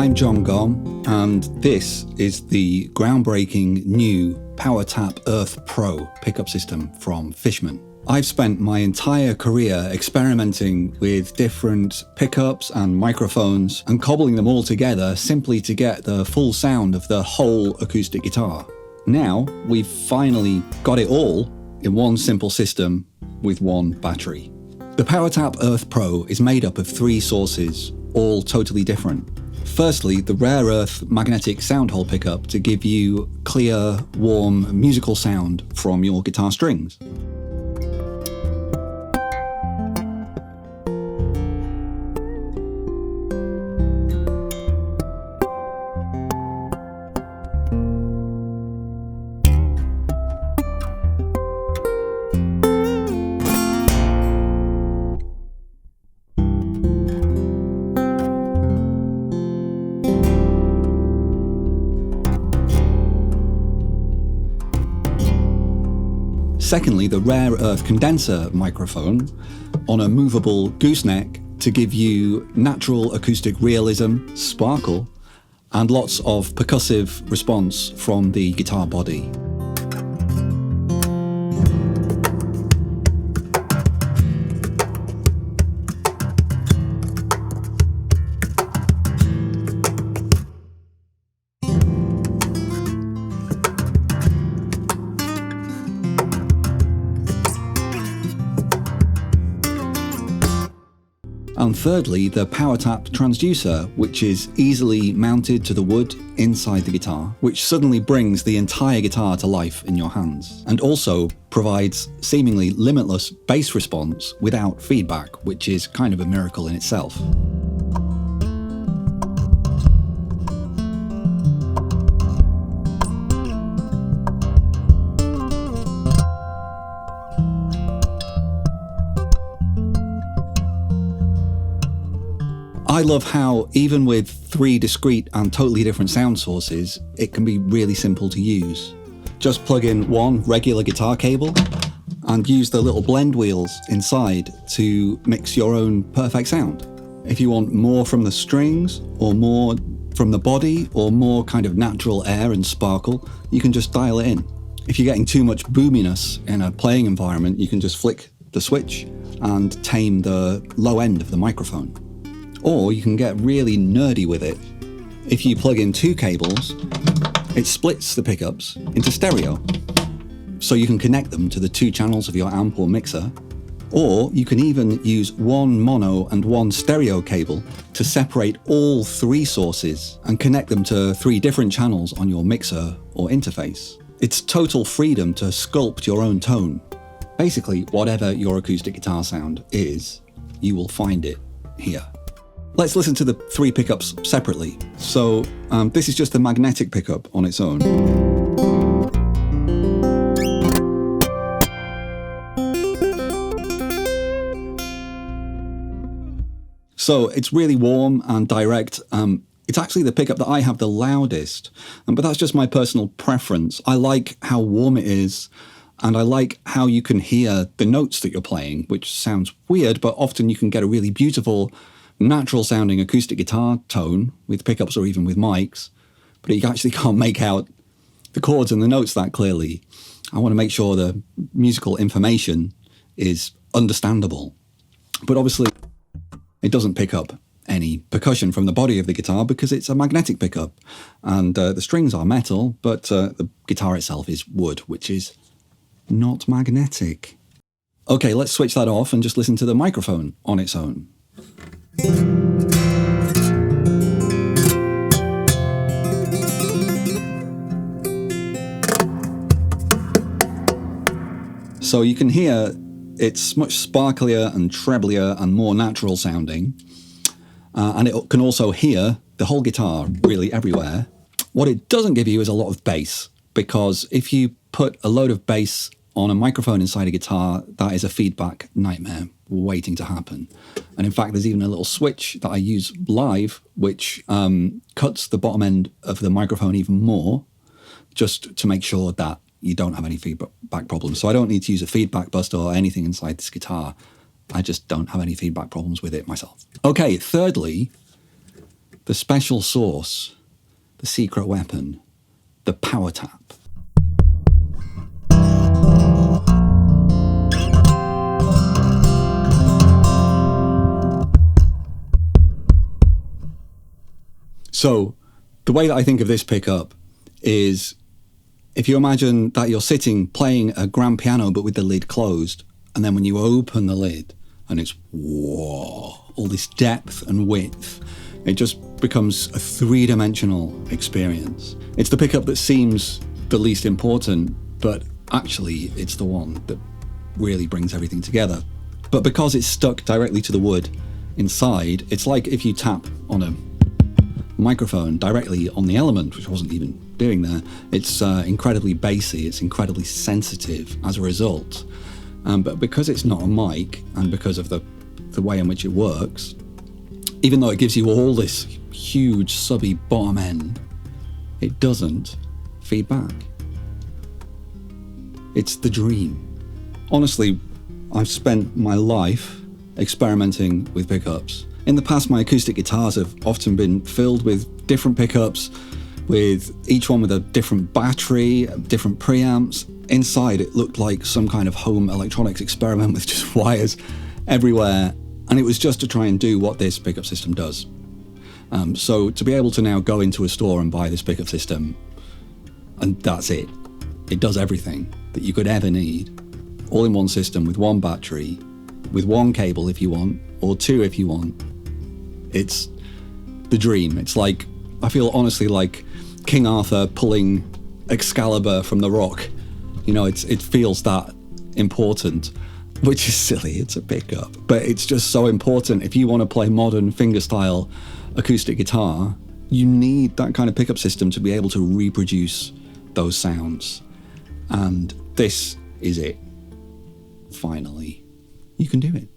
I'm Jon Gomm, and this is the groundbreaking new PowerTap Earth Pro pickup system from Fishman. I've spent my entire career experimenting with different pickups and microphones and cobbling them all together simply to get the full sound of the whole acoustic guitar. Now, we've finally got it all in one simple system with one battery. The PowerTap Earth Pro is made up of three sources, all totally different. Firstly, the rare earth magnetic sound hole pickup to give you clear, warm, musical sound from your guitar strings. Secondly, the rare earth condenser microphone on a movable gooseneck to give you natural acoustic realism, sparkle, and lots of percussive response from the guitar body. And thirdly, the PowerTap transducer, which is easily mounted to the wood inside the guitar, which suddenly brings the entire guitar to life in your hands, and also provides seemingly limitless bass response without feedback, which is kind of a miracle in itself. I love how, even with three discrete and totally different sound sources, it can be really simple to use. Just plug in one regular guitar cable and use the little blend wheels inside to mix your own perfect sound. If you want more from the strings, or more from the body, or more kind of natural air and sparkle, you can just dial it in. If you're getting too much boominess in a playing environment, you can just flick the switch and tame the low end of the microphone. Or you can get really nerdy with it. If you plug in two cables, it splits the pickups into stereo. So you can connect them to the two channels of your amp or mixer. Or you can even use one mono and one stereo cable to separate all three sources and connect them to three different channels on your mixer or interface. It's total freedom to sculpt your own tone. Basically, whatever your acoustic guitar sound is, you will find it here. Let's listen to the three pickups separately. So this is just the magnetic pickup on its own. So it's really warm and direct. It's actually the pickup that I have the loudest, but that's just my personal preference. I like how warm it is, and I like how you can hear the notes that you're playing, which sounds weird, but often you can get a really beautiful natural sounding acoustic guitar tone with pickups or even with mics, but you actually can't make out the chords and the notes that clearly. I want to make sure the musical information is understandable. But obviously it doesn't pick up any percussion from the body of the guitar because it's a magnetic pickup, and the strings are metal, but the guitar itself is wood, which is not magnetic. Okay, let's switch that off and just listen to the microphone on its own. So you can hear it's much sparklier and treblier and more natural sounding, and it can also hear the whole guitar really everywhere. What it doesn't give you is a lot of bass, because if you put a load of bass on a microphone inside a guitar, that is a feedback nightmare waiting to happen. And in fact, there's even a little switch that I use live, which cuts the bottom end of the microphone even more, just to make sure that you don't have any feedback problems. So I don't need to use a feedback bus or anything inside this guitar. I just don't have any feedback problems with it myself. Okay, thirdly, The special sauce, the secret weapon, the PowerTap. So, the way that I think of this pickup is, if you imagine that you're sitting playing a grand piano but with the lid closed, and then when you open the lid and it's, whoa, all this depth and width, it just becomes a three-dimensional experience. It's the pickup that seems the least important, but actually it's the one that really brings everything together. But because it's stuck directly to the wood inside, it's like if you tap on a microphone directly on the element, which I wasn't even doing there. It's incredibly bassy, it's incredibly sensitive as a result. But because it's not a mic, and because of the way in which it works, even though it gives you all this huge subby bottom end, it doesn't feed back. It's the dream. Honestly, I've spent my life experimenting with pickups. In the past, my acoustic guitars have often been filled with different pickups, with each one with a different battery, different preamps. Inside, it looked like some kind of home electronics experiment with just wires everywhere. And it was just to try and do what this pickup system does. So to be able to now go into a store and buy this pickup system, and that's it. It does everything that you could ever need, all in one system with one battery, with one cable if you want, or two if you want. It's the dream. It's like, I feel honestly like King Arthur pulling Excalibur from the rock. You know, it feels that important, which is silly, it's a pickup. But it's just so important. If you want to play modern fingerstyle acoustic guitar, you need that kind of pickup system to be able to reproduce those sounds. And this is it. Finally, you can do it.